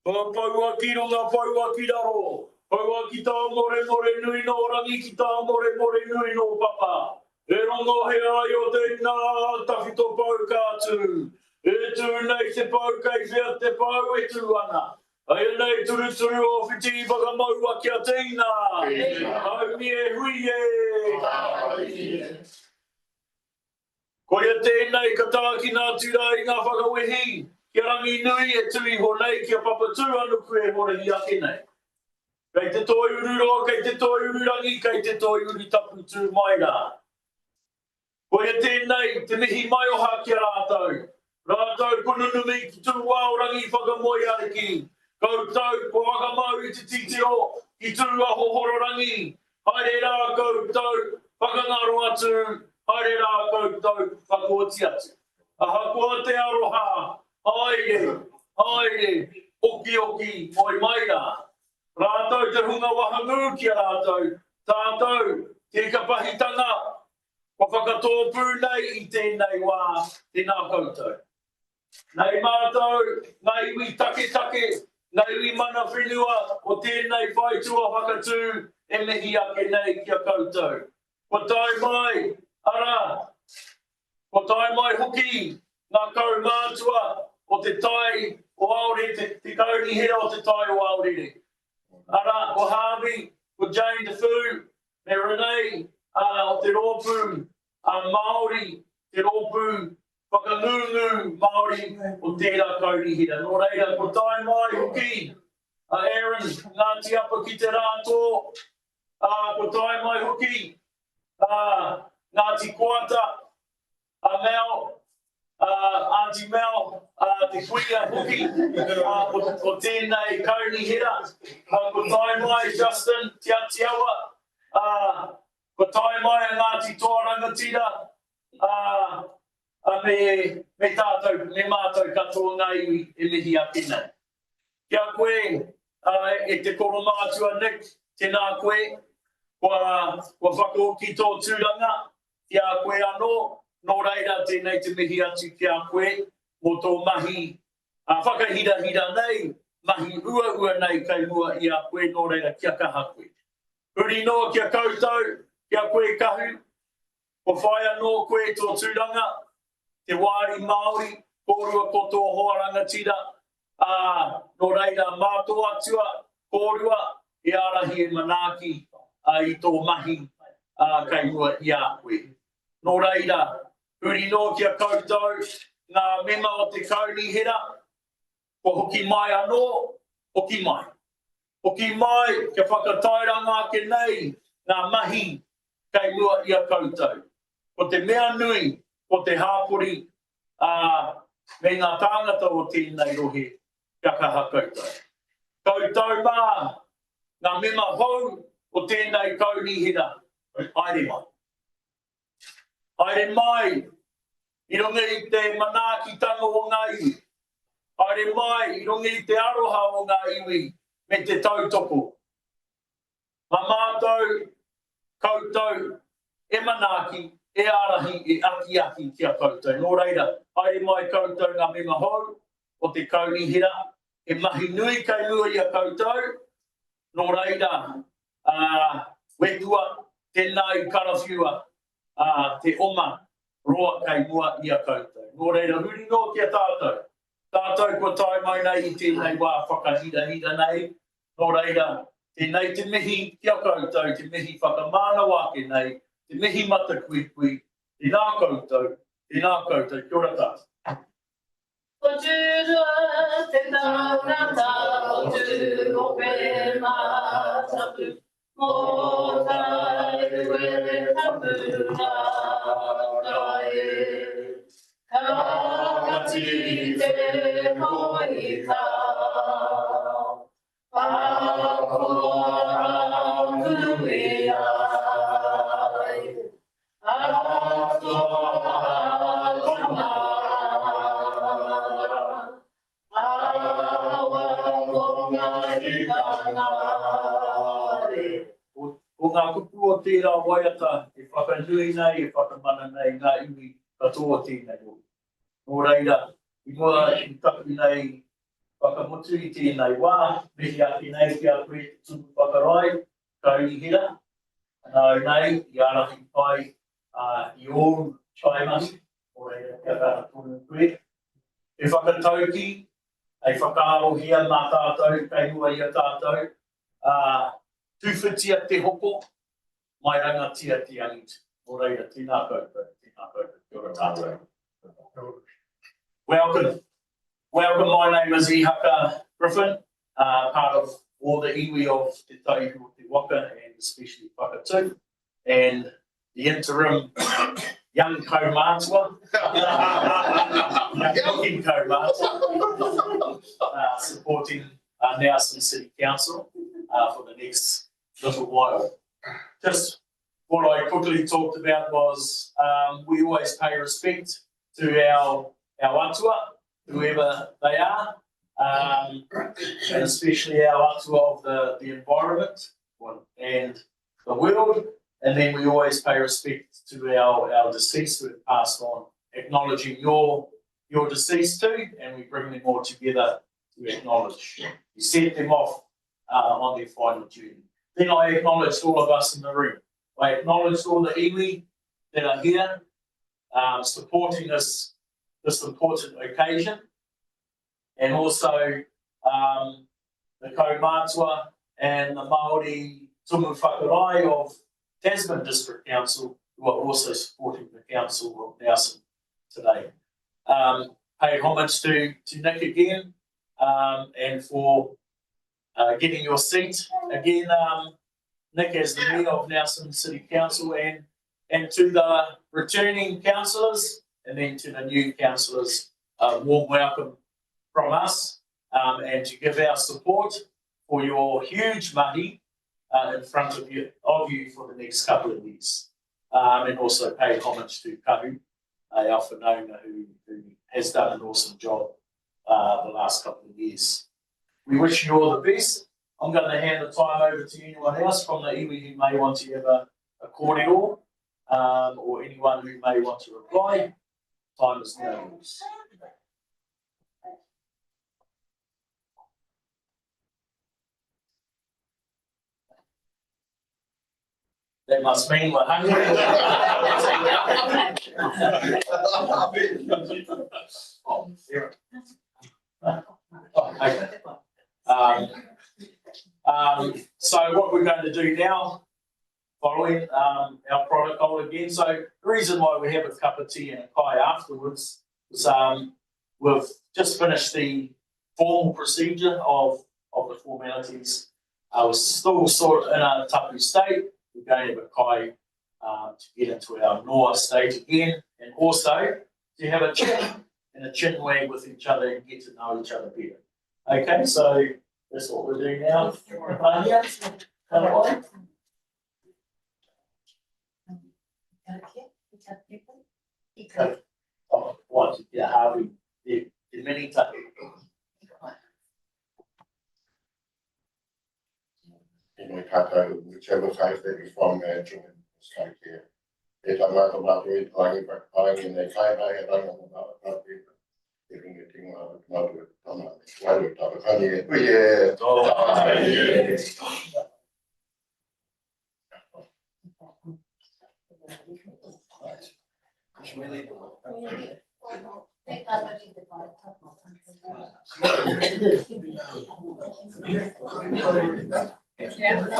Paua ki ronga, paua ki raro. Paua ki tā more nui no rangi, ki tā more nui no papa. E rongo he ai o tēnā tawhito pau kātu. E tū nei te pau kei whea te pau e tū ana. Ai nei turu o whiti whakamaua kia tēnā. Au mi e hui e. Ko ia tēnei ka tāki nā tūrai ngā whakawehi. Kia rangi nui e tui ho nei kia papatū anu koe hore hi ake nei. Kei te toi ururo, kei te toi ururangi, kei te toi uri tapu tū mai rā. Ko ia tēnei te mihi mai oha kia rātou. Rātou pununumi ki tū wāorangi whakamoi ariki. Koutou ko wakamau i te titiro ki tū aho hororangi. Haere rā koutou whakangaro atu. Haere rā koutou whakuoti atu. Aha kua te aroha. Haere, oki, moi mai rā. Rātou te hunga wahangu kia rātou. Tātou te kapahitanga. Ko whakatōpū nei i tēnei wā tēnā koutou. Nei mātou, nei wi take, nei wi mana whenua o tēnei whaitua whakatū e mihi ake nei kia koutou. Ko tai mai, ara, ko tai mai hoki ngā kaumātua o te tai o Aorere, te kauni hera o te tai o Aorere. Ara, ko Harvey, ko Jane Defu, me Renee, o te rōpū, Māori, te rōpū, whakangungu Māori o tērā kauni hera. Nō reira, ko tai mai hoki, Aaron, Ngāti Apa ki te rātō, ko tai mai hoki, Ngāti Kuata, Mel, Auntie Mel, te kuia hoki, o tēnei kauni hera. Ko tai mai Justin, te atiawa, ko tai mai Ngāti Tōranga tira, me tātou, me mātou katoa ngai e mihi ake nei. Kia koe, e te koro mātua Nick, tēnā koe, kua whakaoki tō tūranga, kia koe anō, nō reira tēnei te mihi atu kia koe, mō tō mahi, whakahira nei, mahi ua nei kei mua i a koe, nō reira kia kaha koe. Huri noa kia koutou, kia koe kahu, ko whai anō koe tō tūranga, te wāri Māori, kōrua ko tō hoaranga tira, nō reira mātua atua, kōrua, e arahi e manaaki i tō mahi kei mua i a koe. Nō reira, huri no kia koutou, ngā mema o te kauni hera, ko hoki mai anō, hoki mai. Hoki mai, kia whakatairanga ke nei, ngā mahi kei mua i a koutou. Ko te mea nui, ko te hāpori, me ngā tāngata o tēnei rohe, kia kaha koutou. Koutou mā, ngā mema hou o tēnei kauni hera, haere mai. Haere mai, i runga i te manaakitanga o ngā iwi. Haere mai, i runga i te aroha o ngā iwi, me te tautoko. Mā mātou, koutou, e manaaki, e arahi, e aki kia koutou. Nō reira, haere mai koutou ngā mema hou, o te kauni hera, e mahi nui kei mua i a koutou. Nō reira, wetua, tēnei karawhiua, te oma, roa kei mua i a koutou. Nō reira, huri no kia tātou. Tātou ko tai mai nei i tēnei wā whakahira nei. Nō reira, tēnei te mihi kia koutou, te mihi whakamāna wake nei, te mihi mata kui, tēnā koutou, kia ora tātou. O tūrua te taurata, o tū o pe mātapu, mō tai ue tapu rātai. Kakati te hoi tāu, pākora kui ai, atoa Ko ngā kupu o tērā waiata, e whakanui nei, e whakamana nei, ngā iwi katoa tēnei o. Nō reira, i mua i taku nei whakamutu I tēnei wā, mihi ake nei kia koe te tumu whakarai, kaurihira. Nau nei, I arahi pai I all chaimasi, o reira kia kara tonu koe. E whakatauki, e whakaarohia mā tātou, kei hua I a tātou, tūwhitia te hoko, mai rangatia te angitu. O reira, tēnā koutou, tēnā koutou, kia ora tātou. Welcome. Welcome, my name is Ihaka Griffin, part of all the iwi of Te Tauhu o Te Waka and especially Whakatau, and the interim young kaumātua, young kaumātua, supporting Nelson City Council for the next little while. Just what I quickly talked about was we always pay respect to our atua, whoever they are, and especially our atua of the environment and the world. And then we always pay respect to our deceased who have passed on, acknowledging your deceased too, and we bring them all together to acknowledge. You set them off on their final journey. Then I acknowledge all of us in the room. I acknowledge all the iwi that are here supporting this important occasion, and also the kaumātua and the Māori tumu whakarai of Tasman District Council, who are also supporting the Council of Nelson today. Pay homage to Nick again, and for getting your seat again, Nick, as the Mayor of Nelson City Council, and to the returning councillors, and then to the new councillors, warm welcome from us, and to give our support for your huge mahi in front of you for the next couple of years. And also pay homage to Kahu, our whanaunga, who has done an awesome job the last couple of years. We wish you all the best. I'm going to hand the time over to anyone else from the iwi who may want to have a kōrero, or anyone who may want to reply. Time is now yours. That must mean we're hungry. So what we're going to do now, following our protocol again. So the reason why we have a cup of tea and a kai afterwards is we've just finished the formal procedure of the formalities. We're still sort of in a tapu state. We're going to have a kai to get into our noa state again, and also to have a chin and a chin wag with each other and get to know each other better. Okay, so that's what we're doing now. What? Yeah, how we did many times. In Whakatau, whichever faith that you're from, join the state here. E tangata mātui, rangi whakaparangi, nei kai mai, ranga mo mātui, e ringa tinga mātui, tama, wairu, tāpakani, e puie, Yeah.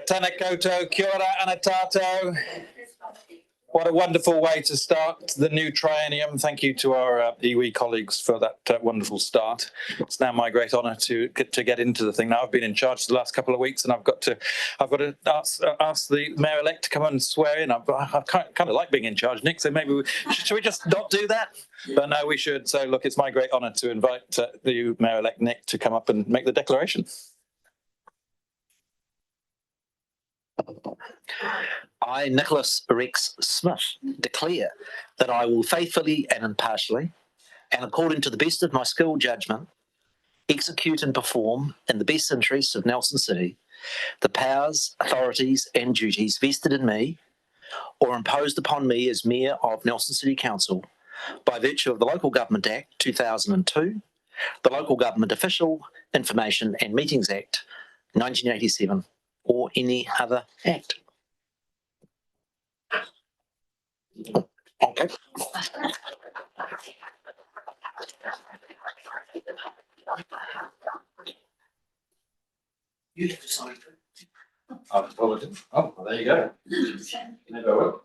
Tēnā koutou, kia ora ana tātou. What a wonderful way to start the new triennium. Thank you to our iwi colleagues for that wonderful start. It's now my great honour to get into the thing. Now I've been in charge the last couple of weeks, and I've got to ask the mayor-elect to come and swear in. I kind of like being in charge, Nick. So maybe should we just not do that? But no, we should. So look, it's my great honour to invite the mayor-elect Nick to come up and make the declaration. I, Nicholas Rex Smith, declare that I will faithfully and impartially, and according to the best of my skilled judgment, execute and perform in the best interests of Nelson City the powers, authorities and duties vested in me or imposed upon me as Mayor of Nelson City Council by virtue of the Local Government Act 2002, the Local Government Official Information and Meetings Act 1987, or any other act. Okay. You have to sign it. Oh, well, there you go. Never will.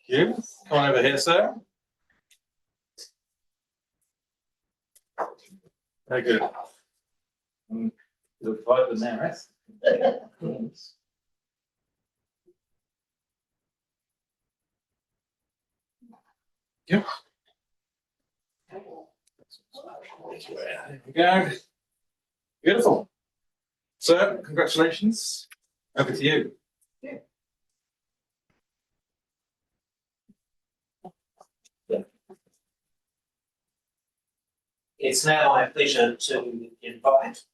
You come on over here, sir. Very good. You'll fight the mayoress. Yeah. There we go. Beautiful. Sir, congratulations. Over to you. It's now my pleasure to invite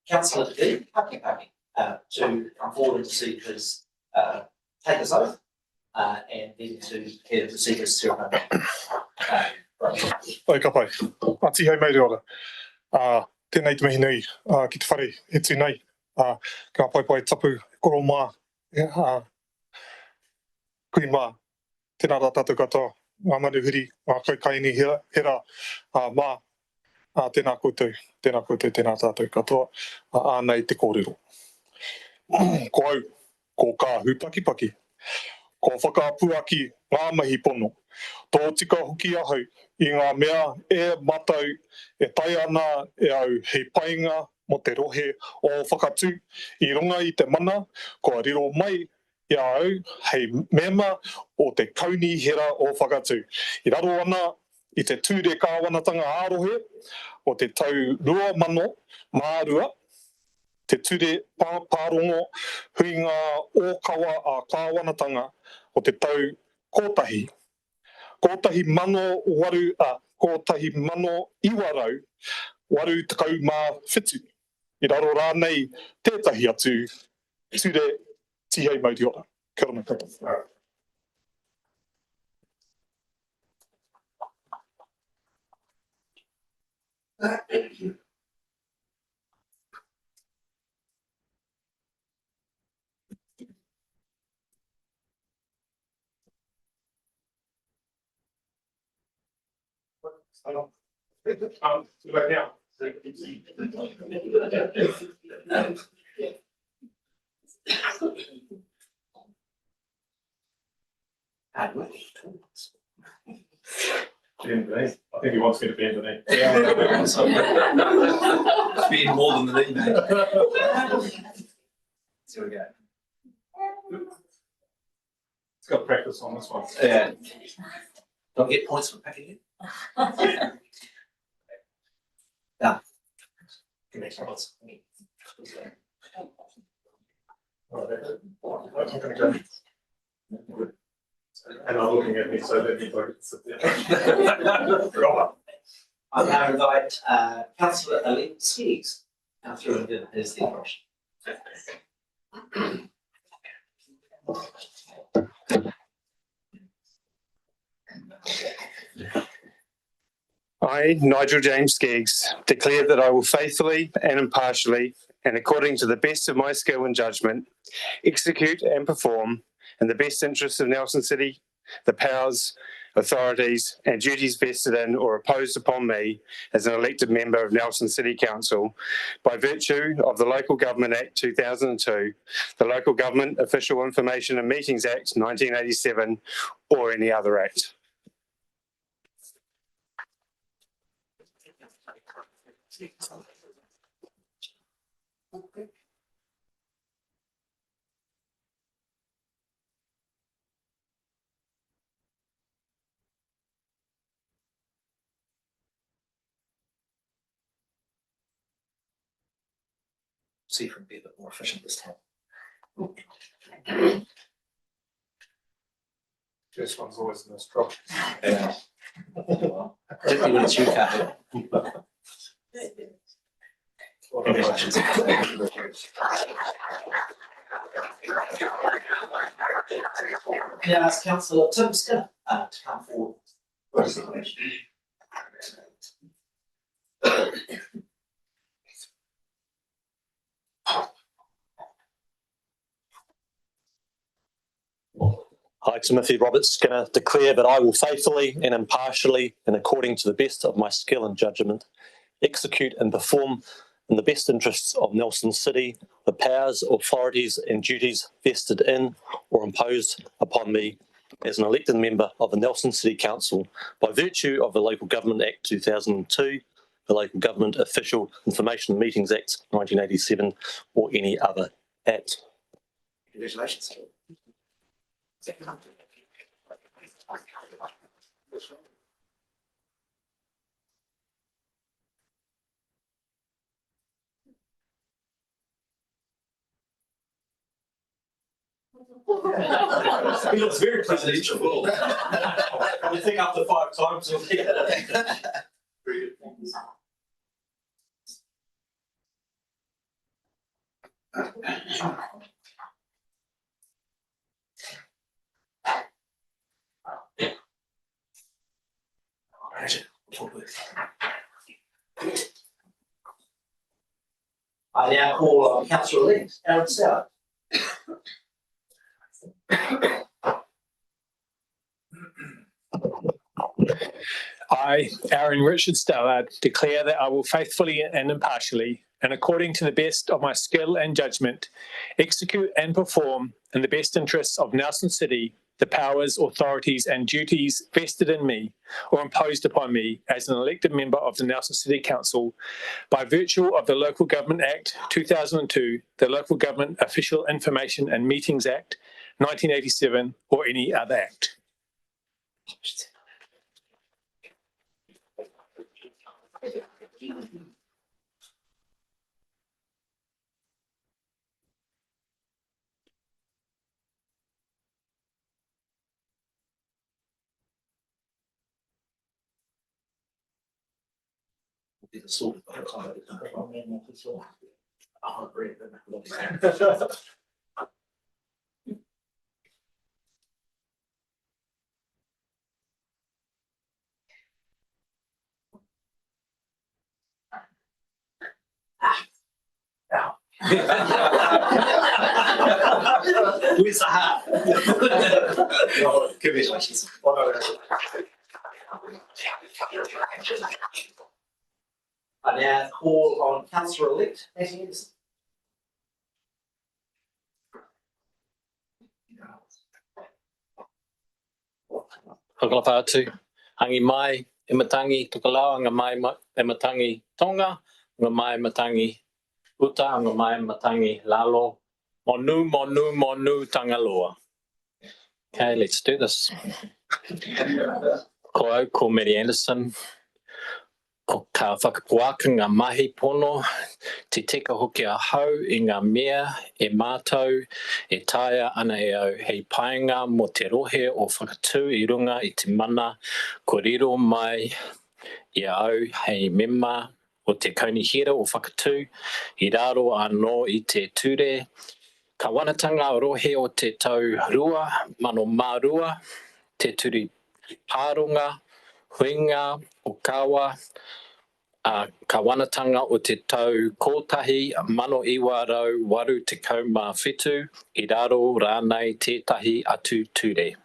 Councillor D to come forward and receive his take his oath and then to hear the procedures ceremony. Oi ka pai. Ati hei mai reora. Tēnei te mihi nui ki te whare he tū nei. Ka pai pai tapu koro mā. Kui mā. Tēnā rā tātou katoa. Ngā manuhiri, ngā kaikaini hera mā. Tēnā koutou, tēnā tātou katoa. Ānei te kōrero. Ko au, ko kā hupakipaki. Ko whakaapuaki ngā mahi pono. Tō tika hoki ahau i ngā mea e matau e tai ana e au hei painga mo te rohe o whakatū i runga i te mana, kua riro mai i au hei mema o te kauni hera o whakatū. I raro ana i te ture kāwanatanga ārohe o te tau 2002, te ture pārongo huinga ōkawa a kāwanatanga o te tau kotahi. Kotahi mano iwarau, waru takau mā whitu. I raro rānei tētahi atu ture tihei mauri ora. Kia ora katoa. Right now. I think he wants me to bend the knee. It's been more than the knee, mate. Here we go. It's got practice on this one. Yeah. Don't get points for packing it. Done. Congratulations. I'm going to go. And I'm looking at me so that you don't sit there. I now invite Councillor-elect Skiggs now through and give his declaration. I, Nigel James Skeggs, declare that I will faithfully and impartially, and according to the best of my skill and judgment, execute and perform in the best interests of Nelson City, the powers, authorities, and duties vested in or imposed upon me as an elected member of Nelson City Council by virtue of the Local Government Act 2002, the Local Government Official Information and Meetings Act 1987, or any other act. See if we can be a bit more efficient this time. This one's always in this drop. Yeah. Particularly when it's you, Kathy. Can I ask Councillor Tim Skinner to come forward? I, Timothy Robert Skinner, declare that I will faithfully and impartially, and according to the best of my skill and judgment, execute and perform in the best interests of Nelson City the powers, authorities and duties vested in or imposed upon me as an elected member of the Nelson City Council by virtue of the Local Government Act 2002, the Local Government Official Information Meetings Act 1987, or any other act. Congratulations. He looks very presidential. I think after 5 times. I now call on Councillor-elect Aaron Stoward. I, Aaron Richard Stoward, declare that I will faithfully and impartially, and according to the best of my skill and judgment, execute and perform in the best interests of Nelson City the powers, authorities and duties vested in me or imposed upon me as an elected member of the Nelson City Council by virtue of the Local Government Act 2002, the Local Government Official Information and Meetings Act 1987, or any other act. Where's the hat? Congratulations. I now call on Councillor-elect Matty Anderson. Whakalawhātu, hangi mai, e matangi tukalao, anga mai e matangi tonga, anga mai matangi uta, anga mai matangi lalo, monu, monu, monu, tangaloa. Okay, let's do this. Ko au, ko Matty Anderson. O ka whakapuaka ngā mahi pono, te tika hoki a hau i ngā mea e mātou e taia ana e au hei paenga mo te rohe o whakatū I runga I te mana ko riro mai I au hei mema o te kaunihira o whakatū I raro anō I te ture Ka wanatanga o rohe o te tau rua, mano mārua, te turi pāronga, huinga, o kawa, ka wanatanga o te tau kotahi, mano iwa rau, waru te kaumā whetu, I raro rānei tētahi atu ture.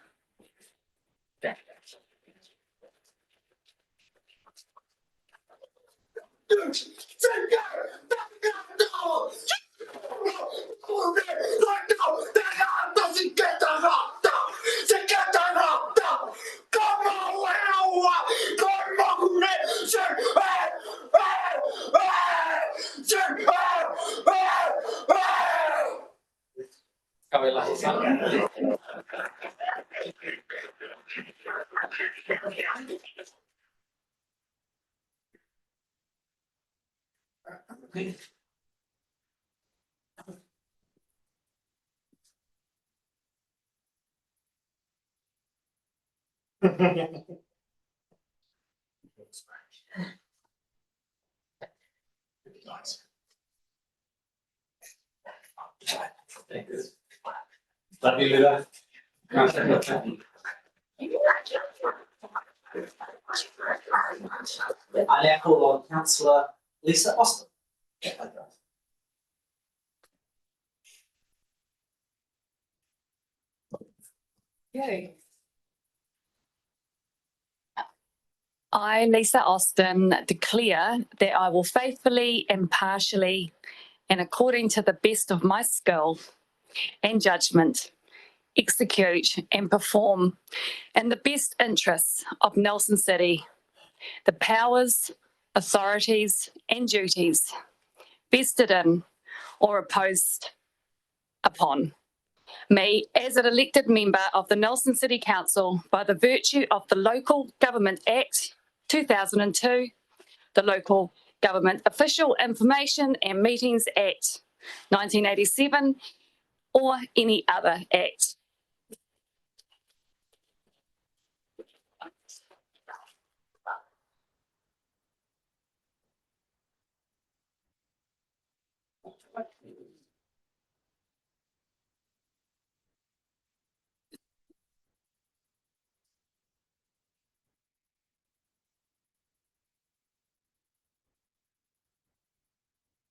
Love you, Lula. I now call on Councillor Lisa Austin. Okay. I, Lisa Austin, declare that I will faithfully, impartially, and according to the best of my skill and judgment, execute and perform in the best interests of Nelson City the powers, authorities, and duties vested in or imposed upon me as an elected member of the Nelson City Council by the virtue of the Local Government Act 2002, the Local Government Official Information and Meetings Act 1987, or any other act.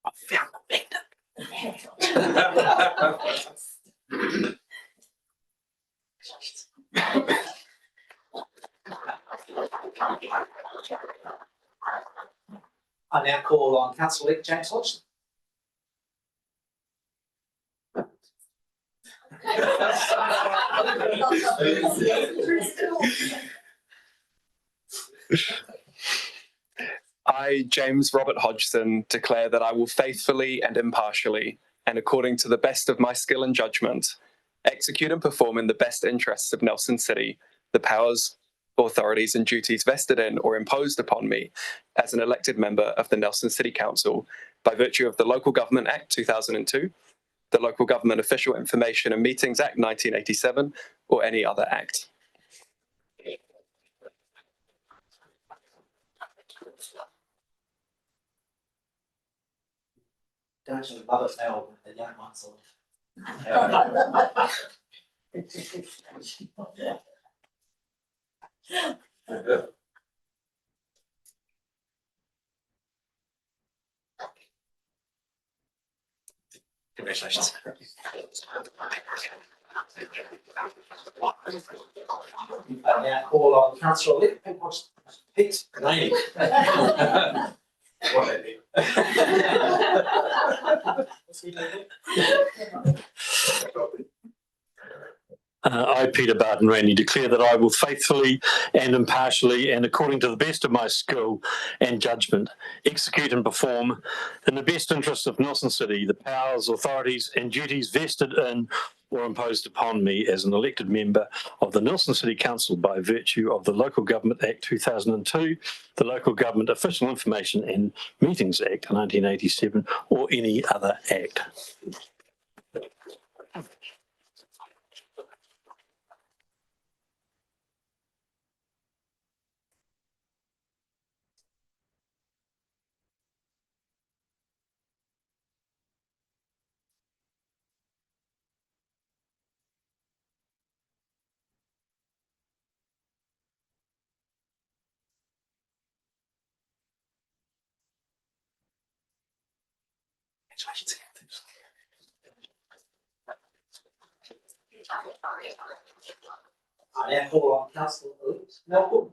I found the I now call on Councillor James Hodgson. I, James Robert Hodgson, declare that I will faithfully and impartially, and according to the best of my skill and judgment, execute and perform in the best interests of Nelson City the powers, authorities, and duties vested in or imposed upon me as an elected member of the Nelson City Council by virtue of the Local Government Act 2002, the Local Government Official Information and Meetings Act 1987, or any other act. Don't you love it now when the young ones on? Congratulations. I now call on Councillor Pete Laney. I, Peter Barton Rainey, declare that I will faithfully and impartially and according to the best of my skill and judgment execute and perform in the best interests of Nelson City the powers, authorities and duties vested in or imposed upon me as an elected member of the Nelson City Council by virtue of the Local Government Act 2002, the Local Government Official Information and Meetings Act 1987, or any other act. I now call on Councillor Melbourne.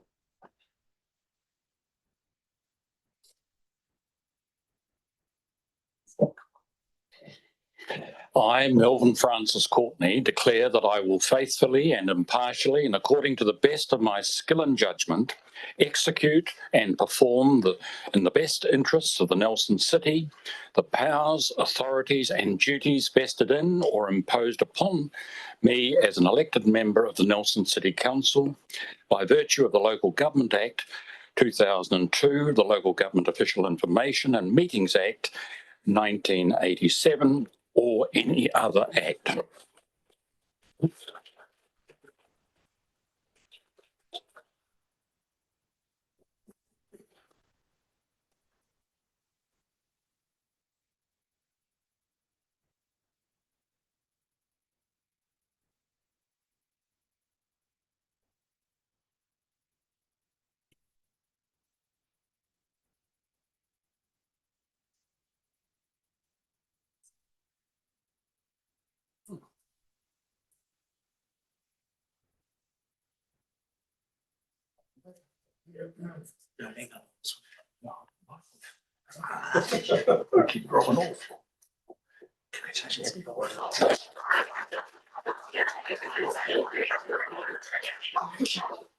I, Melvin Francis Courtney, declare that I will faithfully and impartially and according to the best of my skill and judgment execute and perform in the best interests of the Nelson City, the powers, authorities and duties vested in or imposed upon me as an elected member of the Nelson City Council by virtue of the Local Government Act 2002, the Local Government Official Information and Meetings Act 1987, or any other act. Keep rolling off.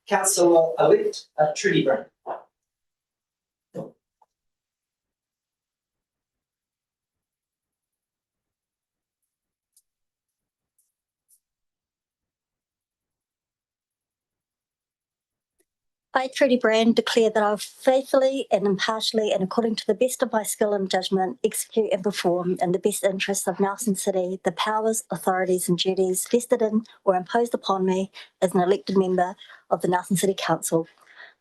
Councillor elect Trudy Brown. I, Trudy Brand, declare that I will faithfully and impartially and according to the best of my skill and judgment execute and perform in the best interests of Nelson City the powers, authorities and duties vested in or imposed upon me as an elected member of the Nelson City Council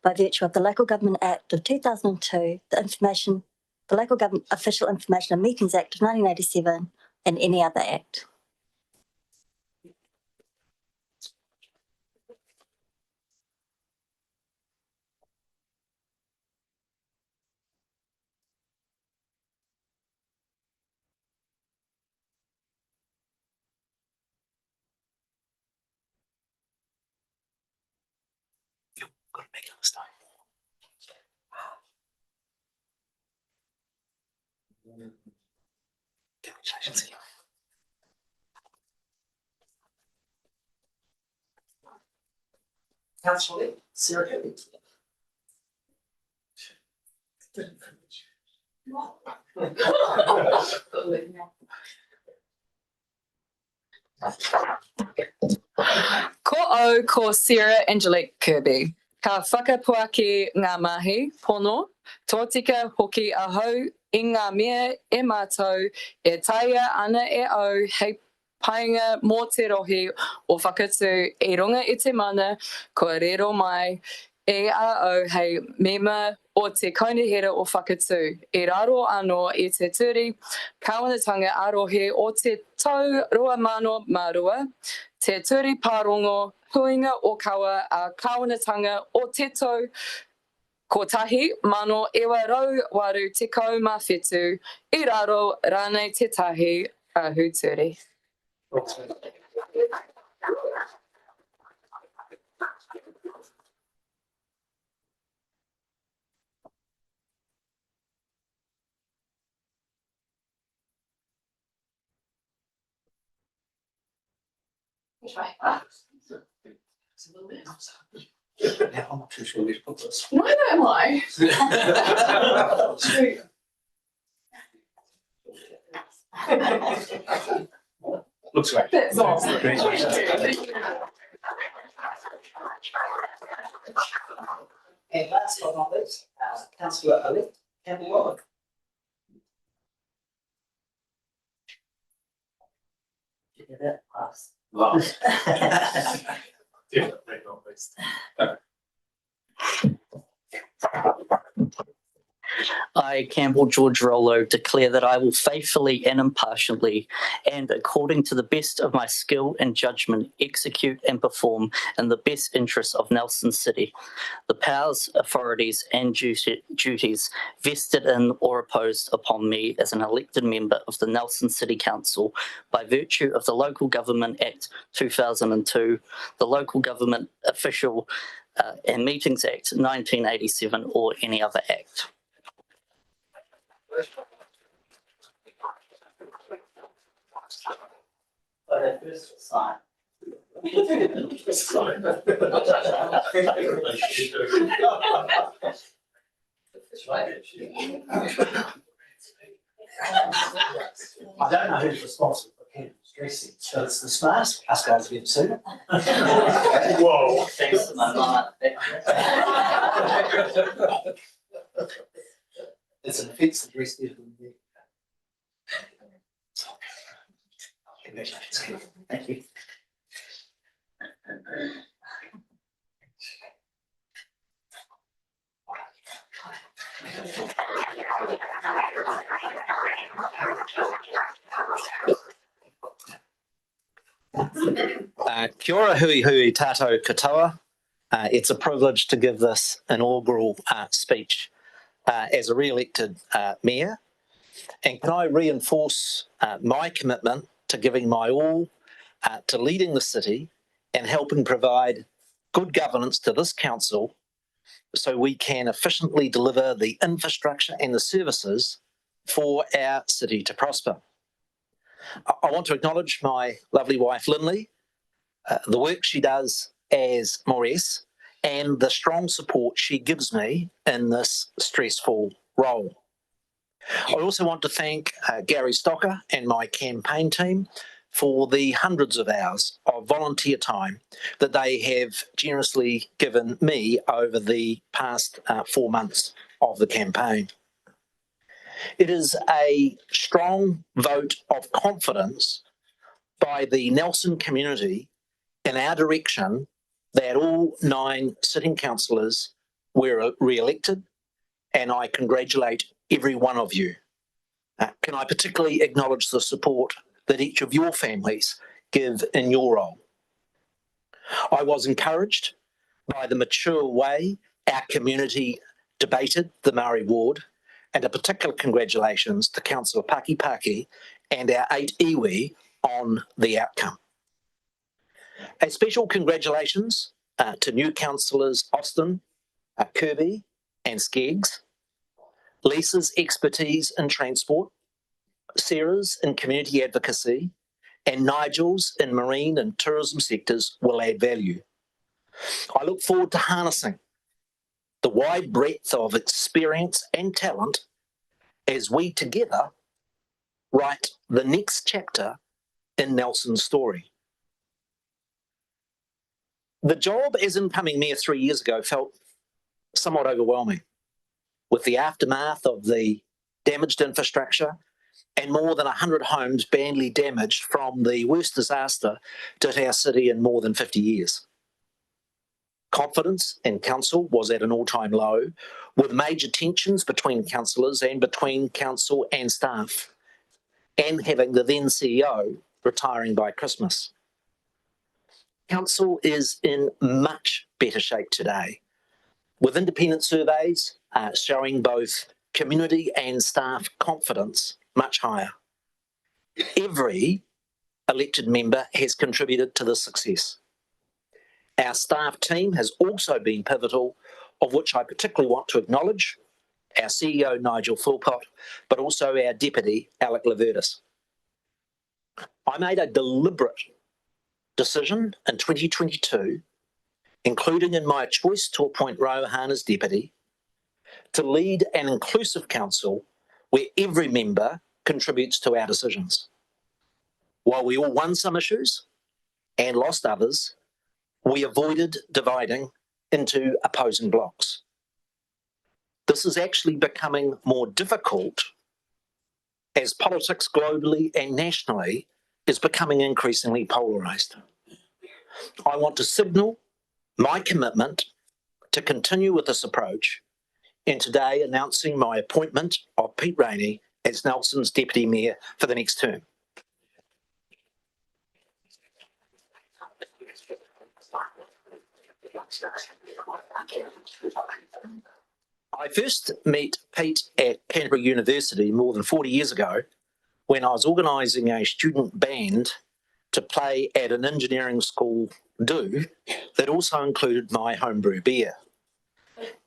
by virtue of the Local Government Act of 2002, the Local Government Official Information and Meetings Act of 1987 and any other act. Got to make it this time. Congratulations. Councillor Sarah Kirby. Ko au ko Sarah Angelique Kirby. Ka whakapuaki ngā mahi, pono, tōtika hoki ahau i ngā mea e mātou e taia ana e au hei painga mō te rohi o whakatū i runga i te mana, kua rero mai e a au hei mema o te kaunihera o whakatū. I raro anō i te turi, kawanatanga arohe o te tau 2002, te turi pārongo, huinga o kawa a kawanatanga o te tau kotahi mano ewa rau waru te kau ma whetu, I raro rānei te tahi a huturi. Now, I'm not too sure where to put this. Neither am I. Looks like. That's awesome. And last but not least, Councillor elect Campbell Roberts. Yeah, that passed. Definitely not least. I, Campbell George Rollo, declare that I will faithfully and impartially and according to the best of my skill and judgment execute and perform in the best interests of Nelson City the powers, authorities and duties vested in or imposed upon me as an elected member of the Nelson City Council by virtue of the Local Government Act 2002, the Local Government Official and Meetings Act 1987 or any other act. I don't know who's responsible for Ken's dressing, so it's the smartest us guys get to. Whoa. Thanks to my mum. It's an offence to dress differently. Congratulations. Thank you. Kia ora hui hui tātou katoa. It's a privilege to give this inaugural speech as a re-elected mayor. And can I reinforce my commitment to giving my all to leading the city and helping provide good governance to this council so we can efficiently deliver the infrastructure and the services for our city to prosper. I want to acknowledge my lovely wife, Lynley, the work she does as Maurice, and the strong support she gives me in this stressful role. I also want to thank Gary Stocker and my campaign team for the hundreds of hours of volunteer time that they have generously given me over the past 4 months of the campaign. It is a strong vote of confidence by the Nelson community in our direction that all 9 sitting councillors were re-elected, and I congratulate every one of you. Can I particularly acknowledge the support that each of your families give in your role? I was encouraged by the mature way our community debated the Maori ward, and a particular congratulations to Councillor Paki and our 8 iwi on the outcome. A special congratulations to new councillors Austin, Kirby and Skeggs, Lisa's expertise in transport, Sarah's in community advocacy, and Nigel's in marine and tourism sectors will add value. I look forward to harnessing the wide breadth of experience and talent as we together write the next chapter in Nelson's story. The job as incoming mayor 3 years ago felt somewhat overwhelming, with the aftermath of the damaged infrastructure and more than 100 homes badly damaged from the worst disaster to hit our city in more than 50 years. Confidence in council was at an all-time low, with major tensions between councillors and between council and staff, and having the then CEO retiring by Christmas. Council is in much better shape today, with independent surveys showing both community and staff confidence much higher. Every elected member has contributed to this success. Our staff team has also been pivotal, of which I particularly want to acknowledge our CEO, Nigel Philpott, but also our Deputy, Alec Levertis. I made a deliberate decision in 2022, including in my choice to appoint Rohan as Deputy, to lead an inclusive council where every member contributes to our decisions. While we all won some issues and lost others, we avoided dividing into opposing blocks. This is actually becoming more difficult as politics globally and nationally is becoming increasingly polarised. I want to signal my commitment to continue with this approach and today announcing my appointment of Pete Rainey as Nelson's Deputy Mayor for the next term. I first met Pete at Canterbury University more than 40 years ago when I was organising a student band to play at an engineering school do that also included my homebrew beer.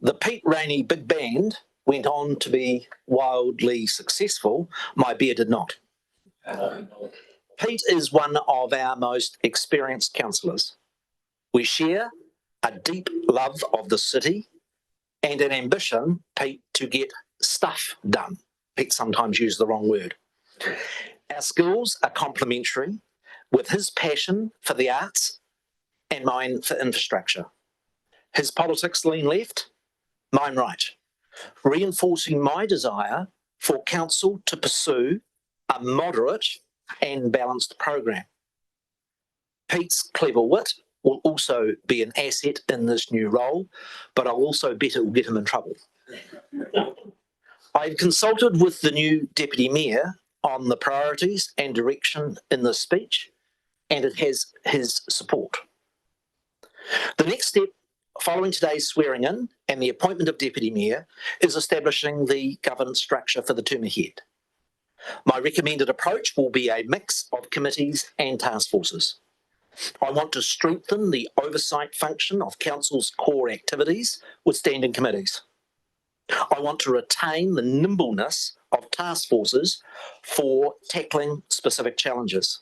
The Pete Rainey Big Band went on to be wildly successful. My beer did not. Pete is one of our most experienced councillors. We share a deep love of the city and an ambition, Pete, to get stuff done. Pete sometimes uses the wrong word. Our skills are complementary, with his passion for the arts and mine for infrastructure. His politics lean left, mine right, reinforcing my desire for council to pursue a moderate and balanced program. Pete's clever wit will also be an asset in this new role, but I'll also bet it will get him in trouble. I've consulted with the new Deputy Mayor on the priorities and direction in this speech, and it has his support. The next step following today's swearing in and the appointment of Deputy Mayor is establishing the governance structure for the term ahead. My recommended approach will be a mix of committees and task forces. I want to strengthen the oversight function of Council's core activities with standing committees. I want to retain the nimbleness of task forces for tackling specific challenges.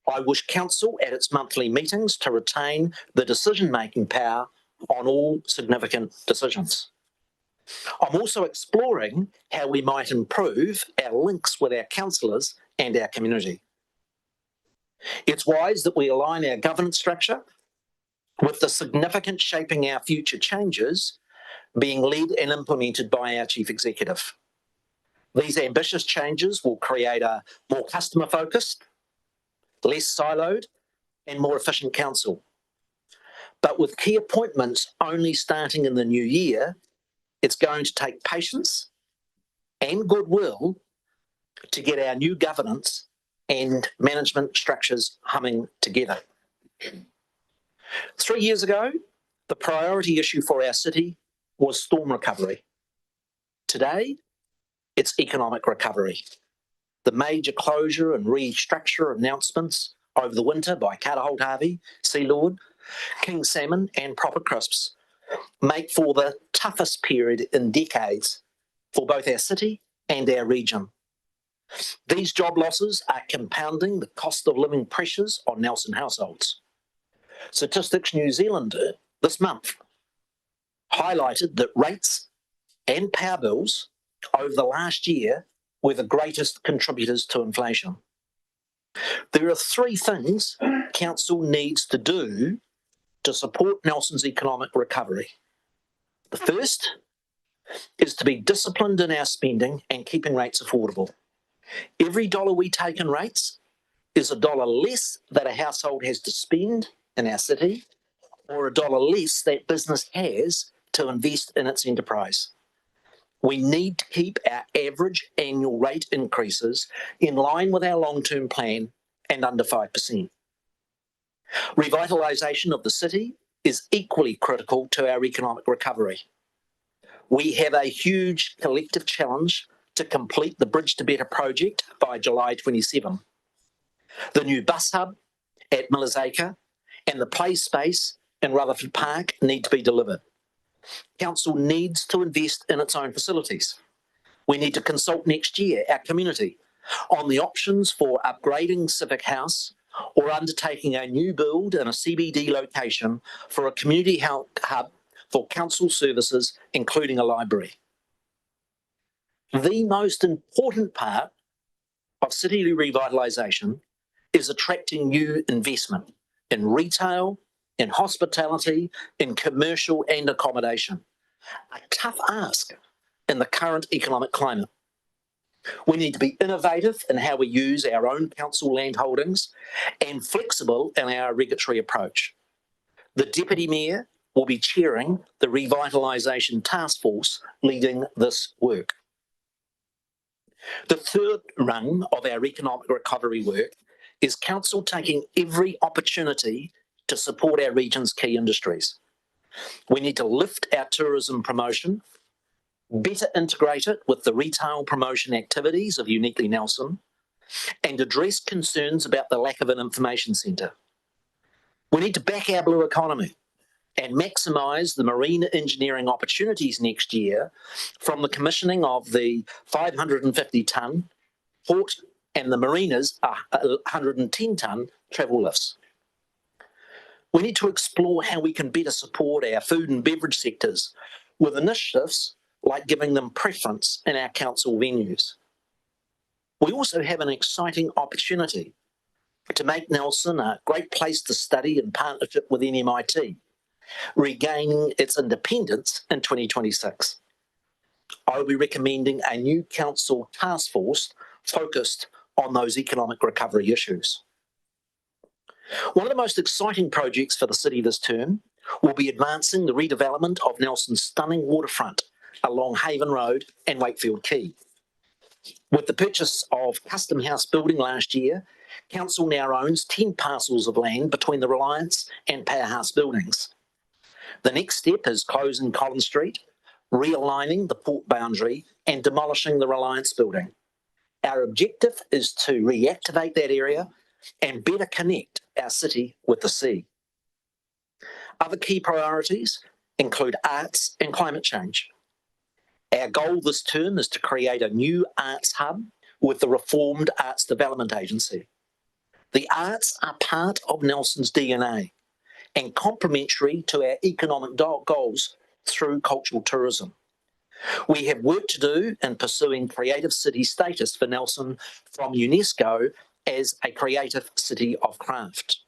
I wish Council at its monthly meetings to retain the decision-making power on all significant decisions. I'm also exploring how we might improve our links with our councillors and our community. It's wise that we align our governance structure with the significant shaping our future changes being led and implemented by our Chief Executive. These ambitious changes will create a more customer-focused, less siloed and more efficient council. But with key appointments only starting in the new year, it's going to take patience and goodwill to get our new governance and management structures humming together. 3 years ago, the priority issue for our city was storm recovery. Today, it's economic recovery. The major closure and restructure announcements over the winter by Karaholt Harvey, Sea Lord, King Salmon and Proper Crisps make for the toughest period in decades for both our city and our region. These job losses are compounding the cost of living pressures on Nelson households. Statistics New Zealand this month highlighted that rates and power bills over the last year were the greatest contributors to inflation. There are 3 things Council needs to do to support Nelson's economic recovery. The first is to be disciplined in our spending and keeping rates affordable. Every dollar we take in rates is a dollar less that a household has to spend in our city, or a dollar less that business has to invest in its enterprise. We need to keep our average annual rate increases in line with our long-term plan and under 5%. Revitalisation of the city is equally critical to our economic recovery. We have a huge collective challenge to complete the Bridge to Better project by July 27. The new bus hub at Millers Acre and the play space in Rutherford Park need to be delivered. Council needs to invest in its own facilities. We need to consult next year, our community, on the options for upgrading Civic House or undertaking a new build in a CBD location for a community hub for council services, including a library. The most important part of city revitalisation is attracting new investment in retail, in hospitality, in commercial and accommodation. A tough ask in the current economic climate. We need to be innovative in how we use our own council land holdings and flexible in our regulatory approach. The Deputy Mayor will be chairing the Revitalisation Task Force leading this work. The third rung of our economic recovery work is Council taking every opportunity to support our region's key industries. We need to lift our tourism promotion, better integrate it with the retail promotion activities of Uniquely Nelson, and address concerns about the lack of an information centre. We need to back our blue economy and maximise the marine engineering opportunities next year from the commissioning of the 550-tonne port and the marinas 110-tonne travel lifts. We need to explore how we can better support our food and beverage sectors with initiatives like giving them preference in our council venues. We also have an exciting opportunity to make Nelson a great place to study in partnership with NMIT, regaining its independence in 2026. I will be recommending a new council task force focused on those economic recovery issues. One of the most exciting projects for the city this term will be advancing the redevelopment of Nelson's stunning waterfront along Haven Road and Wakefield Quay. With the purchase of Custom House building last year, Council now owns 10 parcels of land between the Reliance and Powerhouse buildings. The next step is closing Collins Street, realigning the port boundary and demolishing the Reliance building. Our objective is to reactivate that area and better connect our city with the sea. Other key priorities include arts and climate change. Our goal this term is to create a new arts hub with the reformed Arts Development Agency. The arts are part of Nelson's DNA and complementary to our economic goals through cultural tourism. We have work to do in pursuing creative city status for Nelson from UNESCO as a creative city of craft.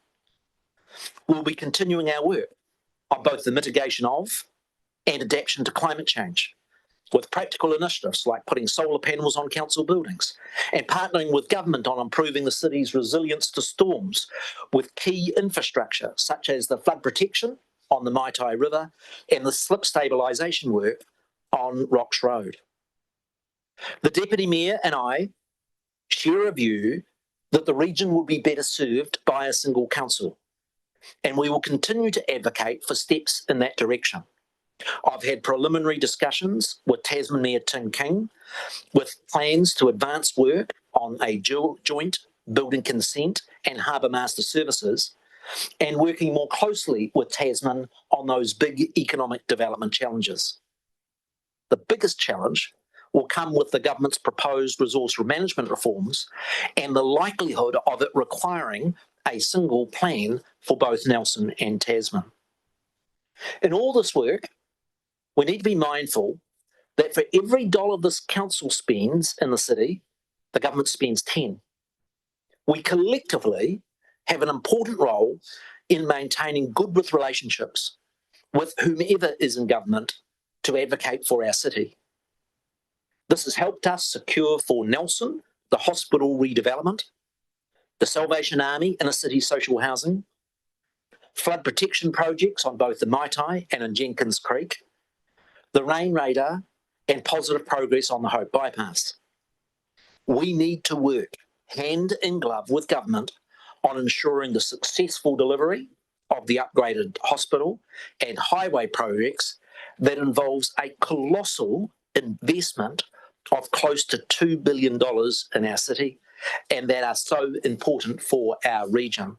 We'll be continuing our work on both the mitigation of and adaptation to climate change, with practical initiatives like putting solar panels on council buildings and partnering with government on improving the city's resilience to storms with key infrastructure such as the flood protection on the Maitai River and the slip stabilisation work on Rocks Road. The Deputy Mayor and I share a view that the region will be better served by a single council, and we will continue to advocate for steps in that direction. I've had preliminary discussions with Tasman Mayor Tim King with plans to advance work on a joint building consent and harbour master services and working more closely with Tasman on those big economic development challenges. The biggest challenge will come with the government's proposed resource management reforms and the likelihood of it requiring a single plan for both Nelson and Tasman. In all this work, we need to be mindful that for every dollar this council spends in the city, the government spends 10. We collectively have an important role in maintaining good relationships with whomever is in government to advocate for our city. This has helped us secure for Nelson the hospital redevelopment, the Salvation Army inner city social housing, flood protection projects on both the Maitai and in Jenkins Creek, the rain radar, and positive progress on the Hope Bypass. We need to work hand in glove with government on ensuring the successful delivery of the upgraded hospital and highway projects that involves a colossal investment of close to $2 billion in our city and that are so important for our region.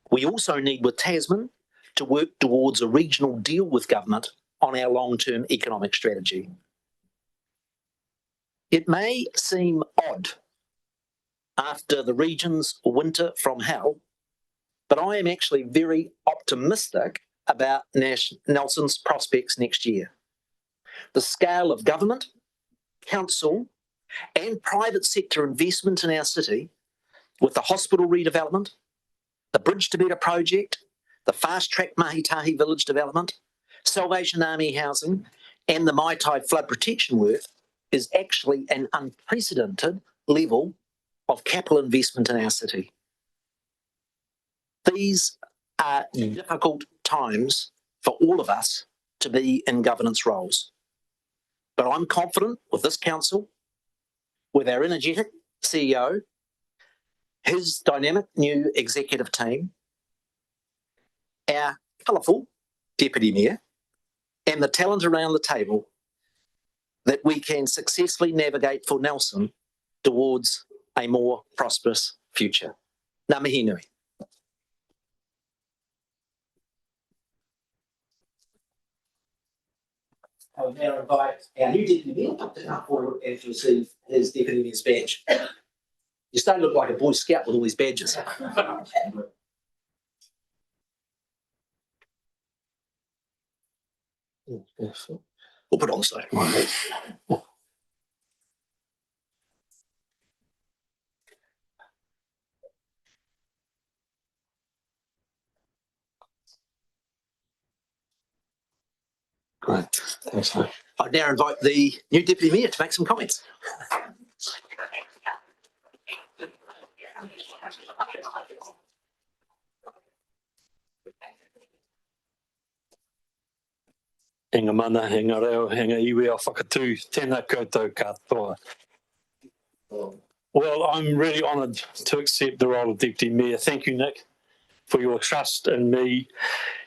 We also need with Tasman to work towards a regional deal with government on our long-term economic strategy. It may seem odd after the region's winter from hell, but I am actually very optimistic about Nelson's prospects next year. The scale of government, council, and private sector investment in our city, with the hospital redevelopment, the Bridge to Better project, the fast-track Mahi Tahi village development, Salvation Army housing, and the Maitai flood protection work, is actually an unprecedented level of capital investment in our city. These are difficult times for all of us to be in governance roles. But I'm confident with this council, with our energetic CEO, his dynamic new executive team, our colourful Deputy Mayor, and the talent around the table, that we can successfully navigate for Nelson towards a more prosperous future. Ngā mihi nui. I will now invite our new Deputy Mayor to come forward and to receive his Deputy Mayor's badge. You starting to look like a Boy Scout with all these badges. We'll put it on the side. Great. Thanks, mate. I now invite the new Deputy Mayor to make some comments. Henga mana, henga reo, henga iwi a whakatau, tēnā koutou katoa. Well, I'm really honoured to accept the role of Deputy Mayor. Thank you, Nick, for your trust in me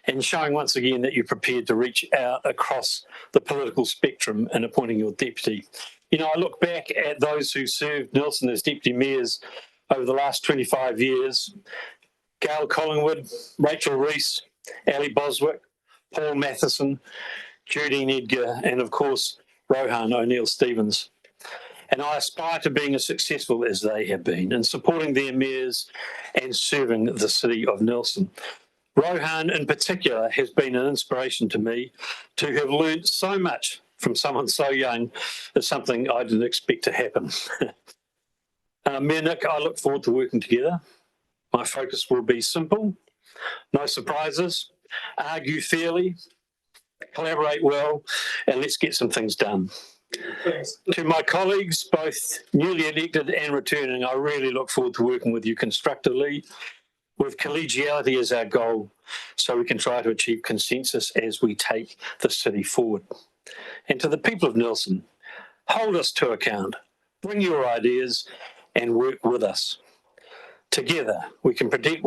and showing once again that you're prepared to reach out across the political spectrum in appointing your deputy. You know, I look back at those who served Nelson as deputy mayors over the last 25 years, Gail Collingwood, Rachel Rees, Ali Boswick, Paul Matheson, Judine Edgar, and of course, Rohan O'Neill-Stevens. And I aspire to being as successful as they have been in supporting their mayors and serving the city of Nelson. Rohan in particular has been an inspiration to me. To have learned so much from someone so young is something I didn't expect to happen. Me and Nick, I look forward to working together. My focus will be simple, no surprises, argue fairly, collaborate well, and let's get some things done. To my colleagues, both newly elected and returning, I really look forward to working with you constructively, with collegiality as our goal, so we can try to achieve consensus as we take the city forward. And to the people of Nelson, hold us to account, bring your ideas and work with us. Together, we can protect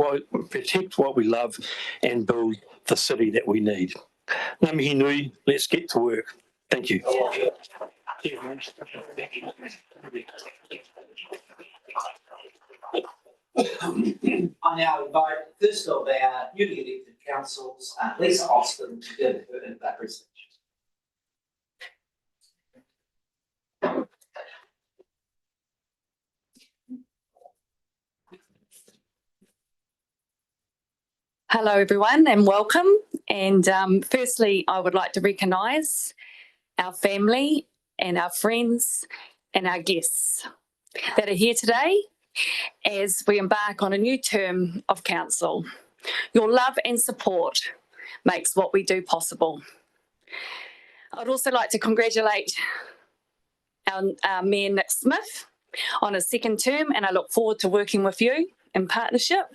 what we love and build the city that we need. Ngā mihi nui, let's get to work. Thank you. I now invite the first of our newly elected councils, Lisa Austin, to give her that presentation. Hello, everyone, and welcome. And firstly, I would like to recognise our family and our friends and our guests that are here today as we embark on a new term of council. Your love and support makes what we do possible. I'd also like to congratulate our Mayor Nick Smith on his second term, and I look forward to working with you in partnership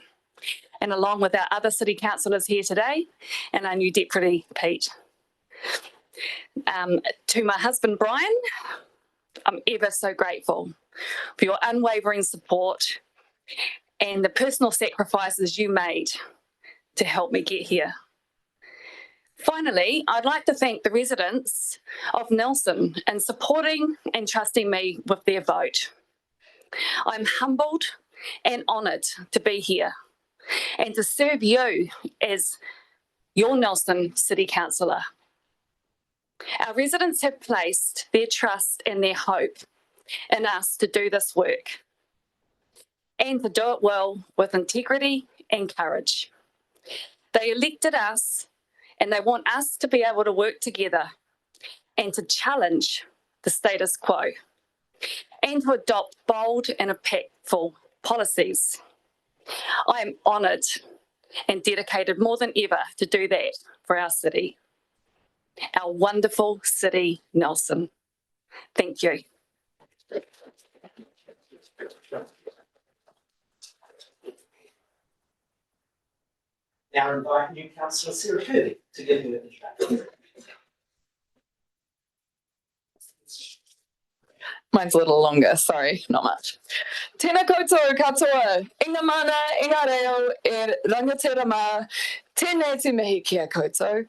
and along with our other city councillors here today and our new deputy, Pete. To my husband, Brian, I'm ever so grateful for your unwavering support and the personal sacrifices you made to help me get here. Finally, I'd like to thank the residents of Nelson in supporting and trusting me with their vote. I'm humbled and honoured to be here and to serve you as your Nelson City Councillor. Our residents have placed their trust and their hope in us to do this work and to do it well with integrity and courage. They elected us and they want us to be able to work together and to challenge the status quo and to adopt bold and impactful policies. I am honoured and dedicated more than ever to do that for our city, our wonderful city, Nelson. Thank you. Now invite new councillor Sarah Kirby. to give you instructions. Mine's a little longer, sorry, not much. Tēnā koutou katoa, inga mana, inga reo, e rangatira mā, tēnei te mihi kia koutou.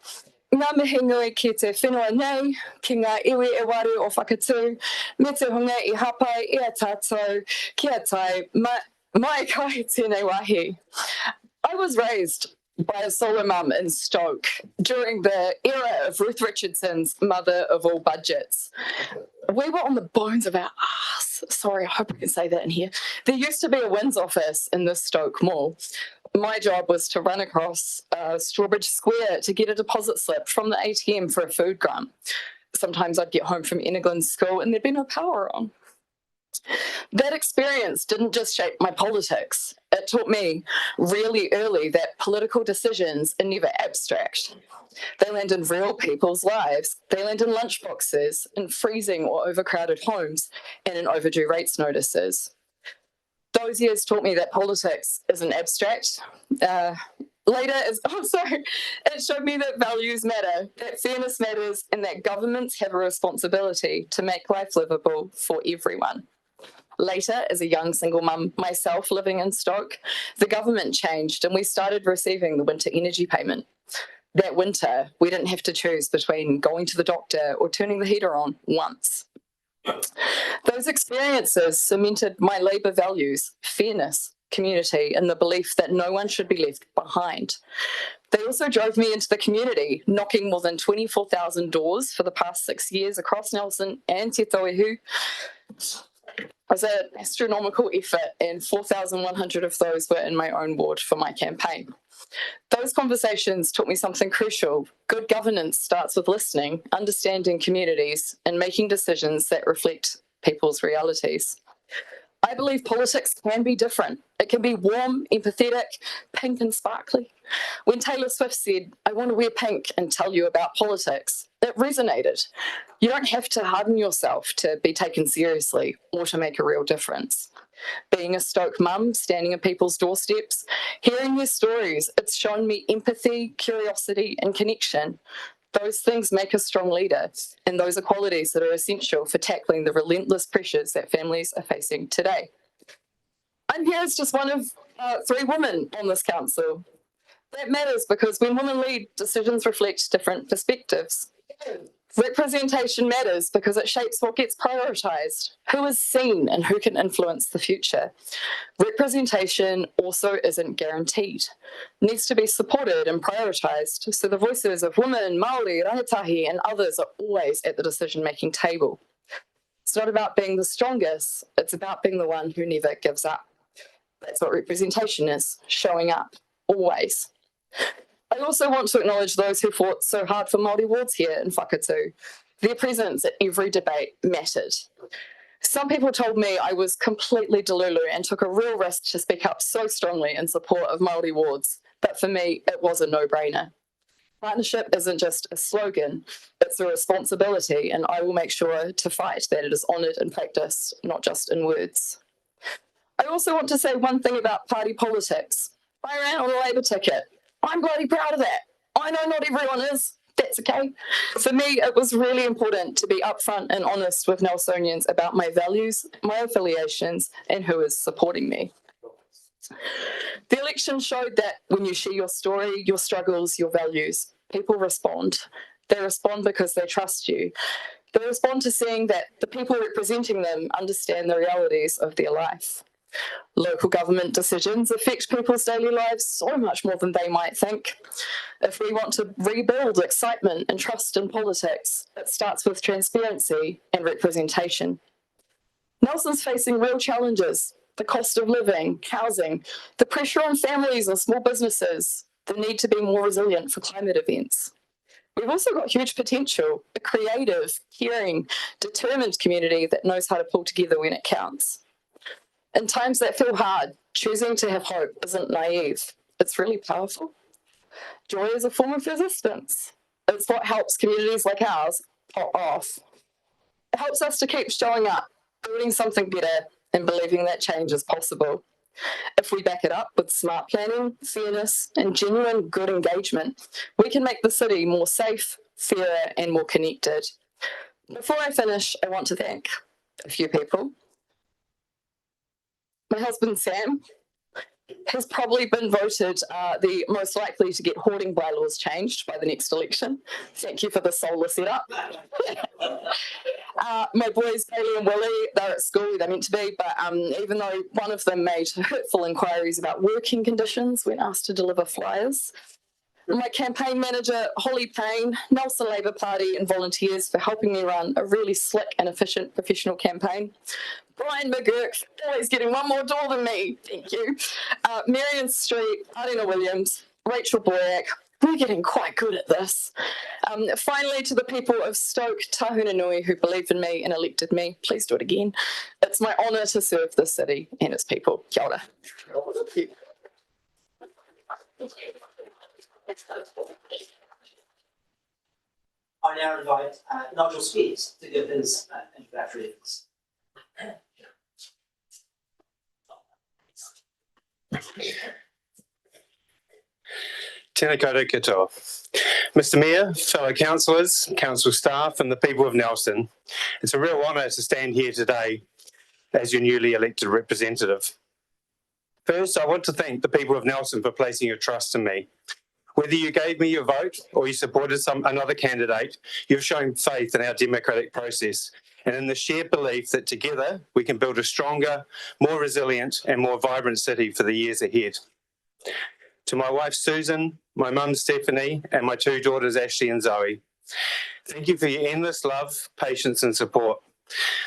Ngā mihi ngui ki te whenua nei, ki ngā iwi e waru o Whakatau, me te hunga I hapai I a tātou, kia tai, mai kai tēnei wahi. I was raised by a solo mum in Stoke during the era of Ruth Richardson's Mother of All Budgets. We were on the bones of our ass. Sorry, I hope I can say that in here. There used to be a Winds office in the Stoke Mall. My job was to run across Strawbridge Square to get a deposit slip from the ATM for a food grant. Sometimes I'd get home from Enniglyn school and there'd be no power on. That experience didn't just shape my politics. It taught me really early that political decisions are never abstract. They land in real people's lives. They land in lunchboxes, in freezing or overcrowded homes, and in overdue rates notices. Those years taught me that politics isn't abstract. It showed me that values matter, that fairness matters, and that governments have a responsibility to make life livable for everyone. Later, as a young single mum myself living in Stoke, the government changed and we started receiving the winter energy payment. That winter, we didn't have to choose between going to the doctor or turning the heater on once. Those experiences cemented my Labour values, fairness, community, and the belief that no one should be left behind. They also drove me into the community, knocking more than 24,000 doors for the past 6 years across Nelson and Te Tauihu. It was an astronomical effort, and 4,100 of those were in my own ward for my campaign. Those conversations taught me something crucial. Good governance starts with listening, understanding communities, and making decisions that reflect people's realities. I believe politics can be different. It can be warm, empathetic, pink and sparkly. When Taylor Swift said, "I want to wear pink and tell you about politics," it resonated. You don't have to harden yourself to be taken seriously or to make a real difference. Being a Stoke mum, standing at people's doorsteps, hearing their stories, it's shown me empathy, curiosity and connection. Those things make a strong leader, and those are qualities that are essential for tackling the relentless pressures that families are facing today. I'm here as just one of 3 women on this council. That matters because when women lead, decisions reflect different perspectives. Representation matters because it shapes what gets prioritised, who is seen and who can influence the future. Representation also isn't guaranteed. It needs to be supported and prioritised so the voices of women, Māori, rangatahi and others are always at the decision-making table. It's not about being the strongest, it's about being the one who never gives up. That's what representation is, showing up, always. I also want to acknowledge those who fought so hard for Māori wards here in Whakatau. Their presence at every debate mattered. Some people told me I was completely delulu and took a real risk to speak up so strongly in support of Māori wards, but for me, it was a no-brainer. Partnership isn't just a slogan, it's a responsibility, and I will make sure to fight that it is honoured in practice, not just in words. I also want to say one thing about party politics. I ran on a Labour ticket. I'm bloody proud of that. I know not everyone is. That's okay. For me, it was really important to be upfront and honest with Nelsonians about my values, my affiliations, and who is supporting me. The election showed that when you share your story, your struggles, your values, people respond. They respond because they trust you. They respond to seeing that the people representing them understand the realities of their life. Local government decisions affect people's daily lives so much more than they might think. If we want to rebuild excitement and trust in politics, it starts with transparency and representation. Nelson's facing real challenges: the cost of living, housing, the pressure on families and small businesses, the need to be more resilient for climate events. We've also got huge potential, a creative, caring, determined community that knows how to pull together when it counts. In times that feel hard, choosing to have hope isn't naive. It's really powerful. Joy is a form of resistance. It's what helps communities like ours pop off. It helps us to keep showing up, building something better, and believing that change is possible. If we back it up with smart planning, fairness, and genuine good engagement, we can make the city more safe, fairer, and more connected. Before I finish, I want to thank a few people. My husband, Sam, has probably been voted the most likely to get hoarding bylaws changed by the next election. Thank you for the solar setup. My boys, Bailey and Willie, they're at school, they're meant to be, but even though one of them made hurtful inquiries about working conditions when asked to deliver flyers. My campaign manager, Holly Payne, Nelson Labour Party and volunteers for helping me run a really slick and efficient professional campaign. Brian McGurk, always getting one more door than me, thank you. Marion Street, Arlena Williams, Rachel Boyack, we're getting quite good at this. Finally, to the people of Stoke, Tahunanui, who believed in me and elected me, please do it again. It's my honour to serve the city and its people. Kia ora. I now invite Nigel Spears to give his introductory remarks. Tēnā koutou katoa. Mr Mayor, fellow councillors, council staff and the people of Nelson, it's a real honour to stand here today as your newly elected representative. First, I want to thank the people of Nelson for placing your trust in me. Whether you gave me your vote or you supported another candidate, you've shown faith in our democratic process and in the shared belief that together we can build a stronger, more resilient and more vibrant city for the years ahead. To my wife Susan, my mum Stephanie and my two daughters Ashley and Zoe, thank you for your endless love, patience and support.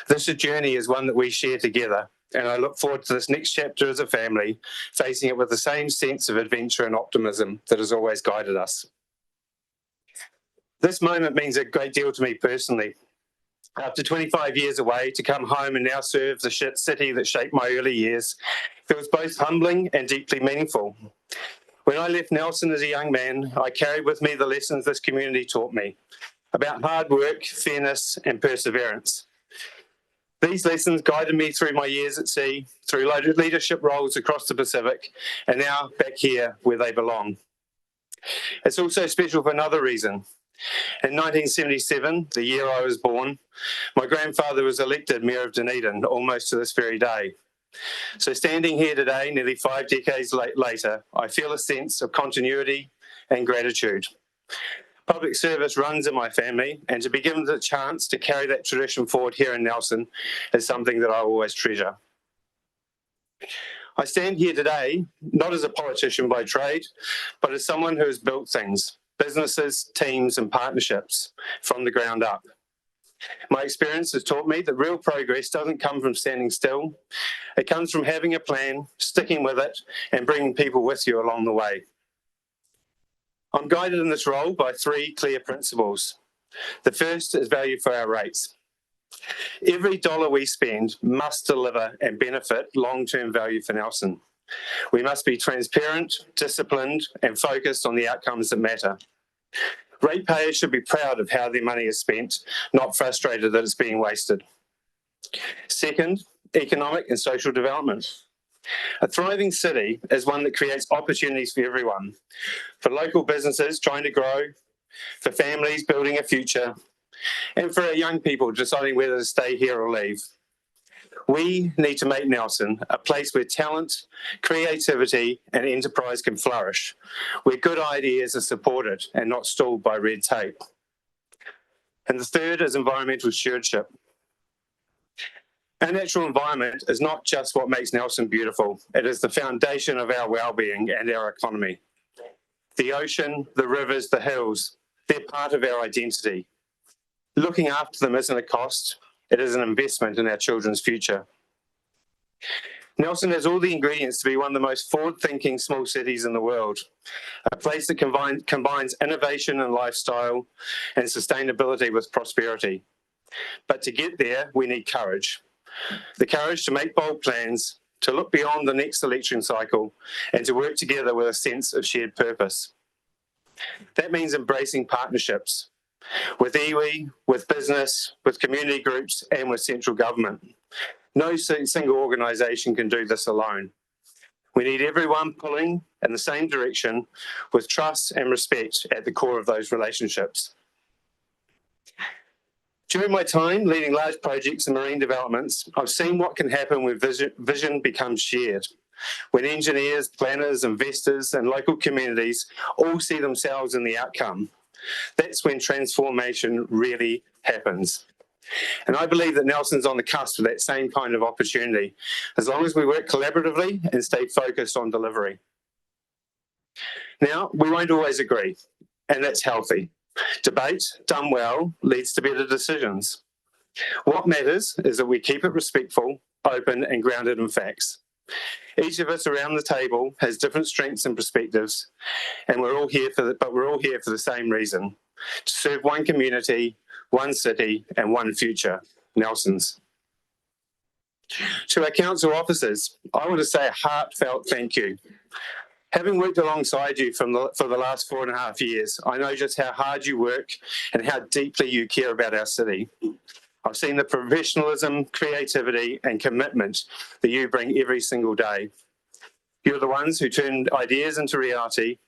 This journey is one that we share together, and I look forward to this next chapter as a family, facing it with the same sense of adventure and optimism that has always guided us. This moment means a great deal to me personally. After 25 years away, to come home and now serve the city that shaped my early years feels both humbling and deeply meaningful. When I left Nelson as a young man, I carried with me the lessons this community taught me about hard work, fairness and perseverance. These lessons guided me through my years at sea, through leadership roles across the Pacific, and now back here where they belong. It's also special for another reason. In 1977, the year I was born, my grandfather was elected Mayor of Dunedin almost to this very day. So standing here today, nearly 5 decades later, I feel a sense of continuity and gratitude. Public service runs in my family, and to be given the chance to carry that tradition forward here in Nelson is something that I always treasure. I stand here today, not as a politician by trade, but as someone who has built things, businesses, teams and partnerships from the ground up. My experience has taught me that real progress doesn't come from standing still. It comes from having a plan, sticking with it, and bringing people with you along the way. I'm guided in this role by 3 clear principles. The first is value for our rates. Every dollar we spend must deliver and benefit long-term value for Nelson. We must be transparent, disciplined, and focused on the outcomes that matter. Ratepayers should be proud of how their money is spent, not frustrated that it's being wasted. Second, economic and social development. A thriving city is one that creates opportunities for everyone, for local businesses trying to grow, for families building a future, and for our young people deciding whether to stay here or leave. We need to make Nelson a place where talent, creativity and enterprise can flourish, where good ideas are supported and not stalled by red tape. And the third is environmental stewardship. Our natural environment is not just what makes Nelson beautiful, it is the foundation of our well-being and our economy. The ocean, the rivers, the hills, they're part of our identity. Looking after them isn't a cost, it is an investment in our children's future. Nelson has all the ingredients to be one of the most forward-thinking small cities in the world, a place that combines innovation and lifestyle and sustainability with prosperity. But to get there, we need courage. The courage to make bold plans, to look beyond the next election cycle, and to work together with a sense of shared purpose. That means embracing partnerships with iwi, with business, with community groups, and with central government. No single organisation can do this alone. We need everyone pulling in the same direction with trust and respect at the core of those relationships. During my time leading large projects and marine developments, I've seen what can happen when vision becomes shared. When engineers, planners, investors, and local communities all see themselves in the outcome, that's when transformation really happens. And I believe that Nelson's on the cusp of that same kind of opportunity, as long as we work collaboratively and stay focused on delivery. Now, we won't always agree, and that's healthy. Debate, done well, leads to better decisions. What matters is that we keep it respectful, open, and grounded in facts. Each of us around the table has different strengths and perspectives, and we're all here for the same reason: to serve one community, one city, and one future, Nelson's. To our council officers, I want to say a heartfelt thank you. Having worked alongside you for the last 4.5 years, I know just how hard you work and how deeply you care about our city. I've seen the professionalism, creativity, and commitment that you bring every single day. You're the ones who turn ideas into reality,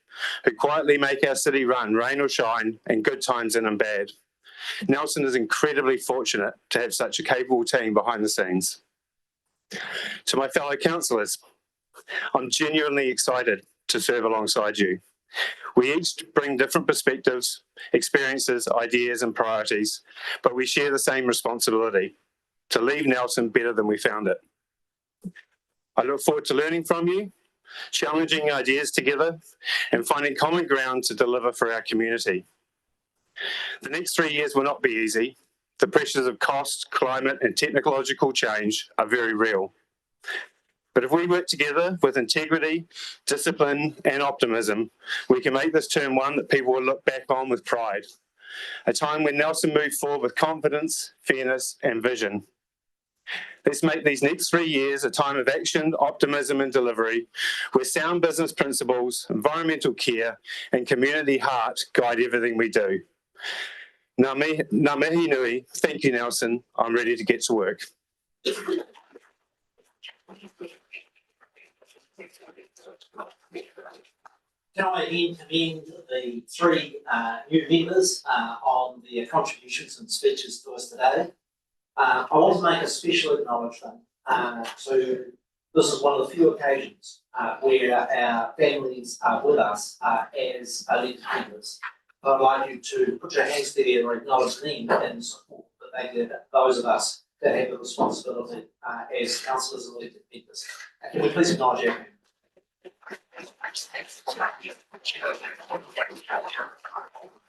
who quietly make our city run, rain or shine, in good times and in bad. Nelson is incredibly fortunate to have such a capable team behind the scenes. To my fellow councillors, I'm genuinely excited to serve alongside you. We each bring different perspectives, experiences, ideas, and priorities, but we share the same responsibility: to leave Nelson better than we found it. I look forward to learning from you, challenging ideas together, and finding common ground to deliver for our community. The next 3 years will not be easy. The pressures of cost, climate, and technological change are very real. But if we work together with integrity, discipline, and optimism, we can make this term one that people will look back on with pride. A time when Nelson moved forward with confidence, fairness, and vision. Let's make these next 3 years a time of action, optimism, and delivery, where sound business principles, environmental care, and community heart guide everything we do. Ngā mihi nui. Thank you, Nelson. I'm ready to get to work. Can I again commend the three new members on their contributions and speeches to us today. I want to make a special acknowledgement to, this is one of the few occasions where our families are with us as elected members. I'd like you to put your hands together and acknowledge them and support that they give those of us that have the responsibility as councillors and elected members. Can we please acknowledge our families?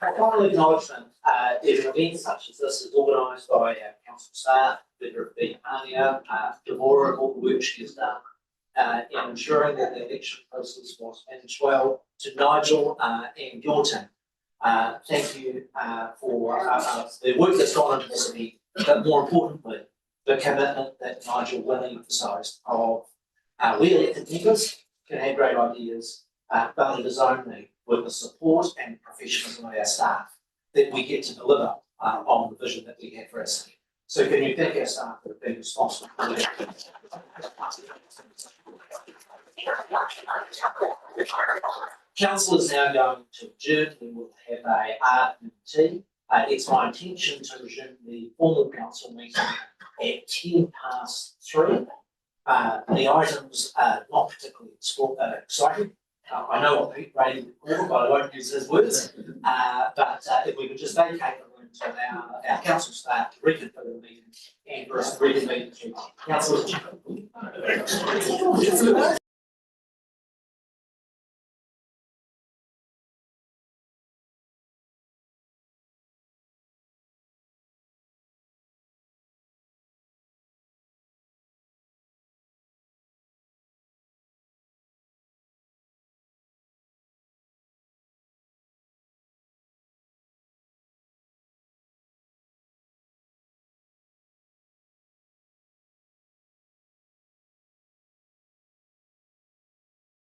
A final acknowledgement is an event such as this is organised by our council staff, whether it be Ania, Deborah, all the work she has done in ensuring that the election process was managed well. To Nigel and your team, thank you for the work that's gone into this event, but more importantly, the commitment that Nigel really emphasised of we elected members can have great ideas, but it is only with the support and professionalism of our staff that we get to deliver on the vision that we have for our city. So can you thank our staff for being responsible for that? Council is now going to adjourn. We will have a art and tea. It's my intention to resume the formal council meeting at 3:10. The items are not particularly exciting. I know what Pete Brady would call, but I won't use his words. But if we could just vacate the room to allow our council staff to reconfigure the meeting and for us to reconvene the council.